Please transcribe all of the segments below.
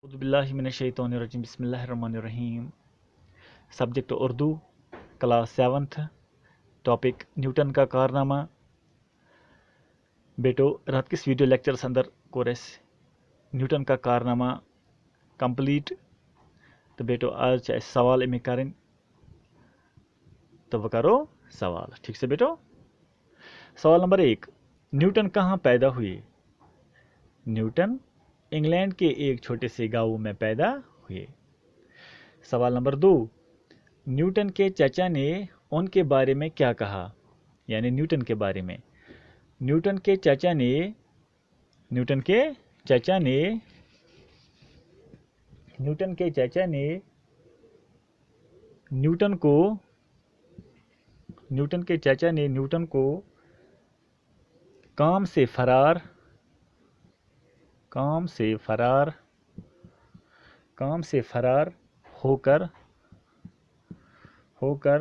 اعوذ باللہ من الشیطان الرجیم بسم اللہ الرحمن الرحیم۔ Subject Urdu, class 7th، topic Newton کا کارنامہ۔ بیٹو رات کس ویڈیو لیکچرس اندر کور اسہِ نیوٹن کا کارنامہ کمپلیٹ، تو بیٹو آج چھِ اَسہِ سوال امیِکۍ کَرٕنۍ تو وہ کرو سوال، ٹھیک سے بیٹو۔ سوال نمبر 1، نیوٹن کہاں پیدا ہوئے؟ نیوٹن انگلینڈ کے ایک چھوٹے سے گاؤں میں پیدا ہوئے۔ سوال نمبر 2، نیوٹن کے چچا نے ان کے بارے میں کیا کہا؟ یعنی نیوٹن کے بارے میں نیوٹن کے چچا نے نیوٹن کو کام سے فرار ہو کر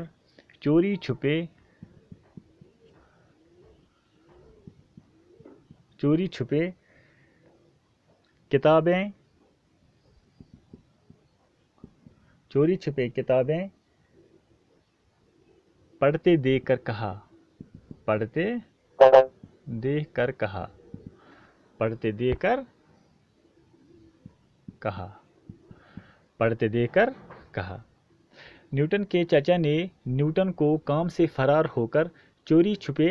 چوری چھپے کتابیں پڑھتے دیکھ کر کہا۔ نیوٹن کے چچا نے نیوٹن کو کام سے فرار ہو کر چوری چھپے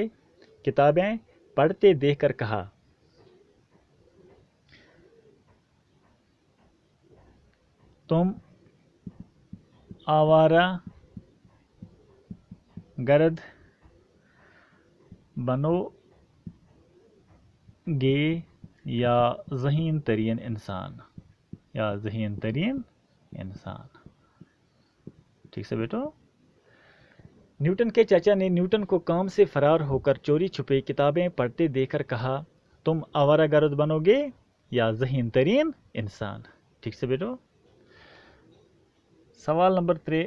کتابیں پڑھتے دیکھ کر کہا، تم آوارہ گرد بنو گے یا ذہین ترین انسان۔ ٹھیک سے بیٹو۔ نیوٹن کے چچا نے نیوٹن کو کام سے فرار ہو کر چوری چھپے کتابیں پڑھتے دیکھ کر کہا، تم آوارہ گرد بنو گے یا ذہین ترین انسان۔ ٹھیک سے بیٹو۔ سوال نمبر 3،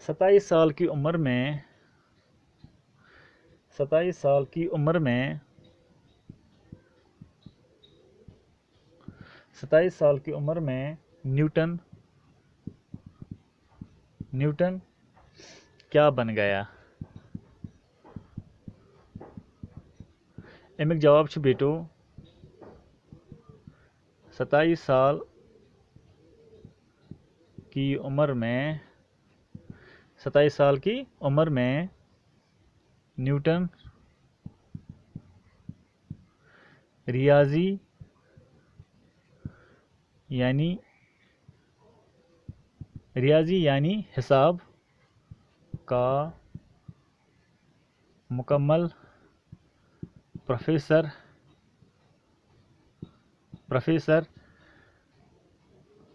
27 سال کی عمر میں نیوٹن کیا بن گیا؟ امیک جواب چھُ بیٹو 27 سال کی عمر میں نیوٹن ریاضی یعنی حساب کا مکمل پروفیسر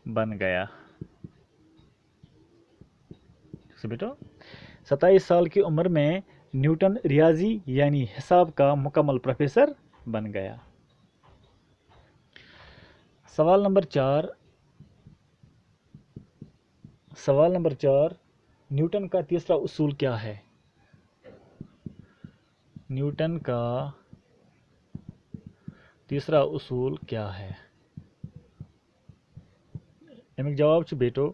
بن گیا۔ بیٹو 27 سال کی عمر میں نیوٹن ریاضی یعنی حساب کا مکمل پروفیسر بن گیا۔ سوال نمبر 4، نیوٹن کا تیسرا اصول کیا ہے؟ نیوٹن کا تیسرا اصول کیا ہے؟ امیک جواب چھُ بیٹو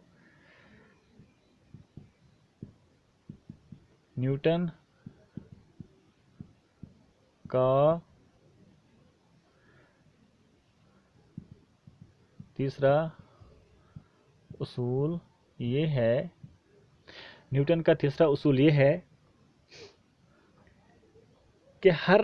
نیوٹن کا تیسرا اصول یہ ہے کہ ہر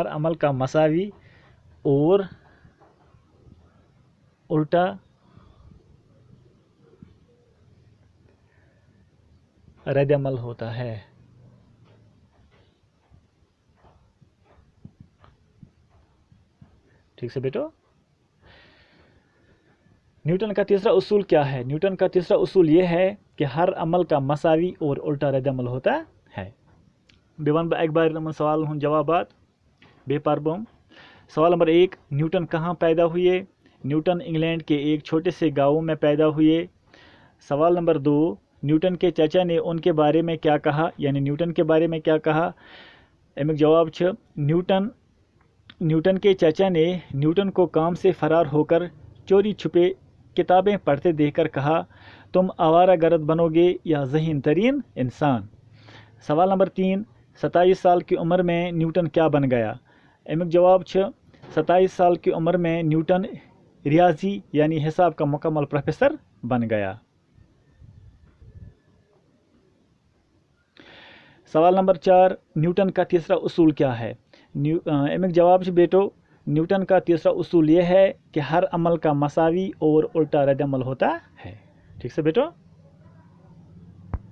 عمل کا مساوی اور الٹا رد عمل ہوتا ہے۔ ٹھیک سے بیٹو۔ نیوٹن کا تیسرا اصول کیا ہے؟ نیوٹن کا تیسرا اصول یہ ہے کہ ہر عمل کا مساوی اور الٹا رد عمل ہوتا ہے. بیٚیہِ وَنہٕ بہٕ اَکہِ بارِ یِمن سوالن ہُنٛد جوابات. بیٚیہِ پَرٕ بہٕ یِم. سوال نمبر 1, نیوٹن کہاں پیدا ہوئے؟ نیوٹن انگلینڈ کے ایک چھوٹے سے گاؤں میں پیدا ہوئے. سوال نمبر 2, نیوٹن کے چچا نے ان کے بارے میں کیا کہا؟ یعنی نیوٹن کے بارے میں کیا کہا؟ امیُک جواب چھُ نیوٹن کے چچا نے نیوٹن کو کام سے فرار ہو کر چوری چھپے کتابیں پڑھتے دیکھ کر کہا, تم آوارہ گرد بنو گے یا ذہین ترین انسان. سوال نمبر 3, 27 سال کی عمر میں نیوٹن کیا بن گیا؟ امیُک جواب چھُ 27 سال کی عمر میں نیوٹن ریاضی یعنی حساب کا مکمل پروفیسر بن گیا. سوال نمبر 4, نیوٹن کا تیسرا اصول کیا ہے؟ امیُک جواب چھُ بیٹو, نیوٹن کا تیسرا اصول یہ ہے کہ ہر عمل کا مساوی اور الٹا رد عمل ہوتا ہے. ٹھیک سے بیٹو.